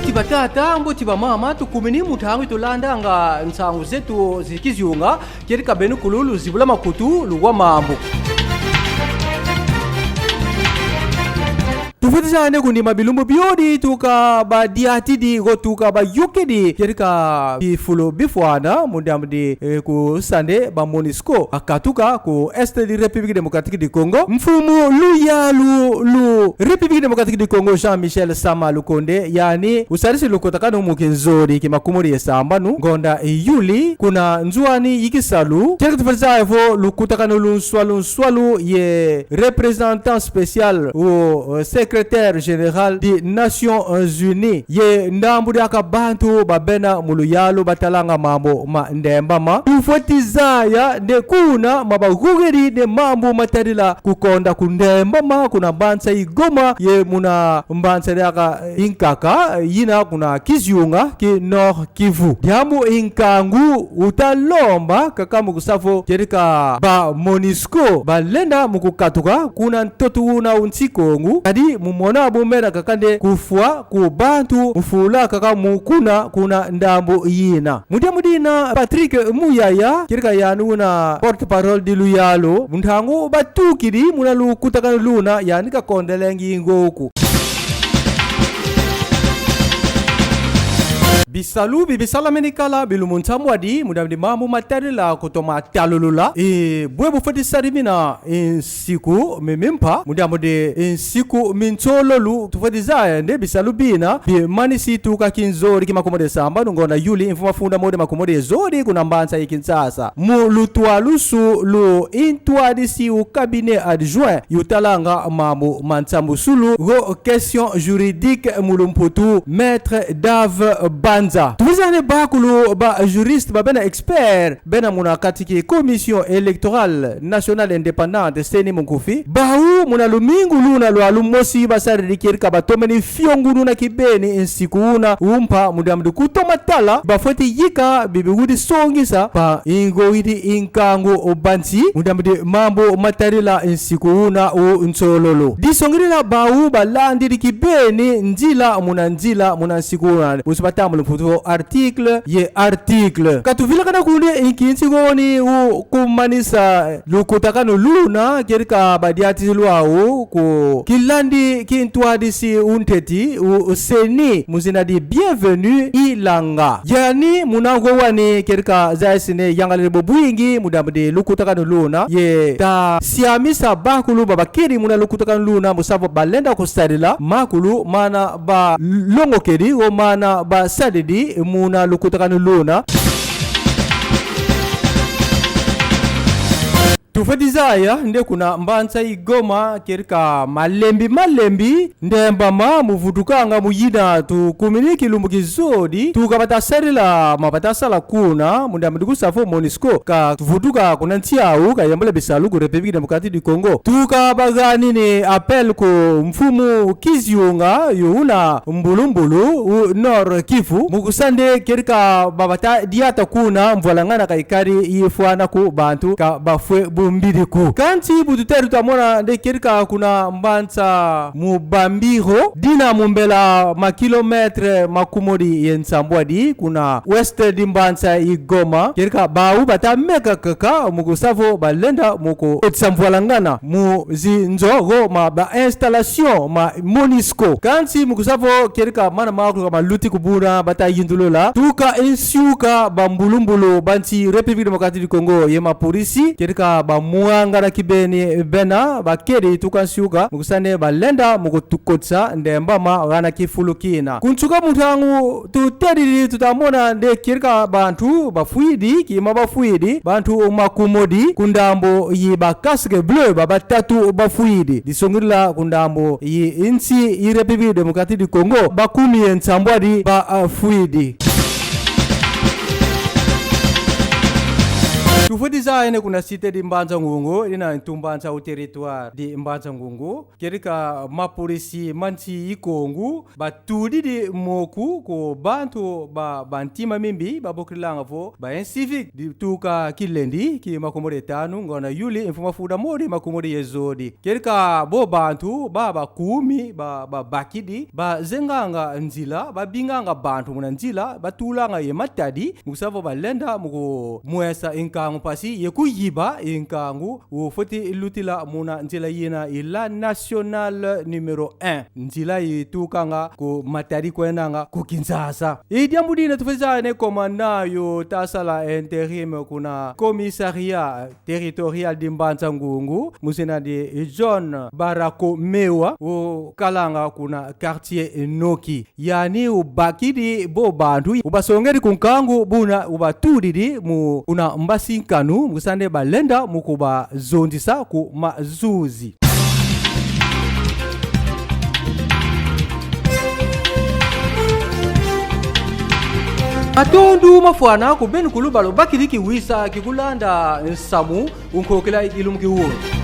mbuti batata mbuti bamama tukumini muthangu tulanda nga nsangu zetu zikizyunga kerika benu kululu zibula makutu luwa mambo tufutizane kundi mabilumbu biodi tuka ba diatidi go tuka ba yukidi kerika bifulo bifwana mundamdi ku sande ba Monisco akatuka ku Est di République démocratique du Congo mfumu lu République démocratique du Congo Jean-Michel Sama Lukonde yani usarisi lukotakano mukenzori kimakumuri yesambanu ngonda yuli kuna nzuani yikisalu kerika tufutiza evo lukotakano lunswalu ye représentant spécial au secrétaire général des Nations Unies ye ndambudi akabantu babena muluyalo batalanga mambo ndembama tufotizaya de kuna mabagugeri de mambo matarila kukonda kundembama kuna mbansa igoma ye muna mbansa yaka inkaka yina kuna kizyunga ki Nord Kivu diamu inkangu utalomba kakamu kusafo kerika ba Monisco balenda mukukatuka kuna ntotu una unsikongu kadi mumona bumera kakande kufwa ku bantu mfula kaka kuna ndambo yina mudina Patrick Muyaya kirika yanuna porte parole di luyalo muthangu batukiri munalu kutakana luna yani kakondelengi ngoku bisalu bibisala menikala bilumunta mwadi mudamdi mamu matarila kutoma talulula bwebu fati sarimina siku mimimpa mudamude siku mintololu tufati zaya nde bisalu bina manisi tuka kinzori kimakomode samba nungona yuli infuma funda mode makomode zori kuna mbansa ikinsasa mu lutualusu lu intuadisi u cabinet adjoint yutalanga mamu mantambusulu go question juridique mulumputu maître Dave Banza tufizane bakulu ba juriste ba bena expert bena muna katiki commission électorale nationale indépendante seni munkufi bahu muna lumingu luna lwalu mosi basari kirka batomeni fiongunu na kibeni insikuna umpa mudamdu kutomatala bafoti yika bibigudi songisa pa ingo hidi inkangu obansi mudamdu mambo matarila insikuna u nsololo disongirila bahu balandi kibeni njila muna nsikuna usibata mulufutu article ye article katuvila kana kune inkinsi goni u kumanisa lukutakano luna kerika badiati lwao ku kilandi kintuadisi unteti u seni muzina di bienvenue ilanga yani munango wani kerika zaisine yangalele bobwingi mudamde lukutakano luna ye ta siamisa bakulu babakiri muna lukutakano luna musabo balenda kustarila makulu mana ba longokeri o mana ba sadidi muna lukutakano luna tufadizaya nde kuna mbansa igoma kerika malembi ndembama muvutukanga muyina tukuminiki lumbukizodi tukabatasarila mabatasala kuna mundamdukusafo Monisco ka tuvutuka kuna ntiawu kayambala bisalu ku République démocratique du Congo tukabaganini appel ku mfumu kizyunga yuna mbulumbulu u Nord Kivu mukusande kerika babata diata kuna mvolangana kaikari yifwana ku bantu ka bafwe mbiriku kanti bututeru tamona nde kerika kuna mbansa mubambiro dina mumbela makilometre makumodi yensambwadi kuna west di mbansa igoma kerika bau batameka kaka mugusavo balenda muko etsamvwalangana mu zinzogo ma ba installation ma Monisco kanti mugusavo kerika mana makulu kama luti kubuna bata yindulula tuka insuka bambulumbulu banti République démocratique du Congo yema polisi kerika muanga na kibeni bena bakeri tukansuka mukusane balenda mukutukotsa ndembama gana kifulukina kunchuka muthangu tuteriri tutamona nde kirika bantu bafuidi kima bafuidi bantu makumodi kundambo yi bakasque bleu babatatu bafuidi disongirila kundambo yi insi i République démocratique du Congo bakumi ensambwadi bafuidi tufutiza ene kuna site di Mbanza Ngungu ina ntumbanza u territoire di Mbanza Ngungu kerika mapolisi manti ikongu batudi di moku ko bantu ba bantima mimbi babokrilanga fo ba en civic di tuka kilendi ki makomode tanu ngona yuli infuma fuda modi makomode yezodi kerika bo bantu ba kumi ba bakidi ba zenganga nzila ba binganga bantu muna nzila batulanga ye matadi musavo balenda muko muesa inkangu pasi yeku yiba inkangu ufoti lutila muna nzila yina ila national numero 1 nzila yitukanga ku matadi kwenanga ku Kinshasa idiambudina tufezane komanda yo tasala interim kuna commissariat territorial di Mbanza Ngungu musina di John Barako Mewa o kalanga kuna quartier Noki yani ubakidi bo bantu ubasongeri kunkangu buna ubatudidi mu una mbasinkanu musande balenda mukuba zondisa ku mazuzi atondu mafwana ku ben kulubalo bakidi ki wisa ki kulanda samu unkokela ilum ki wo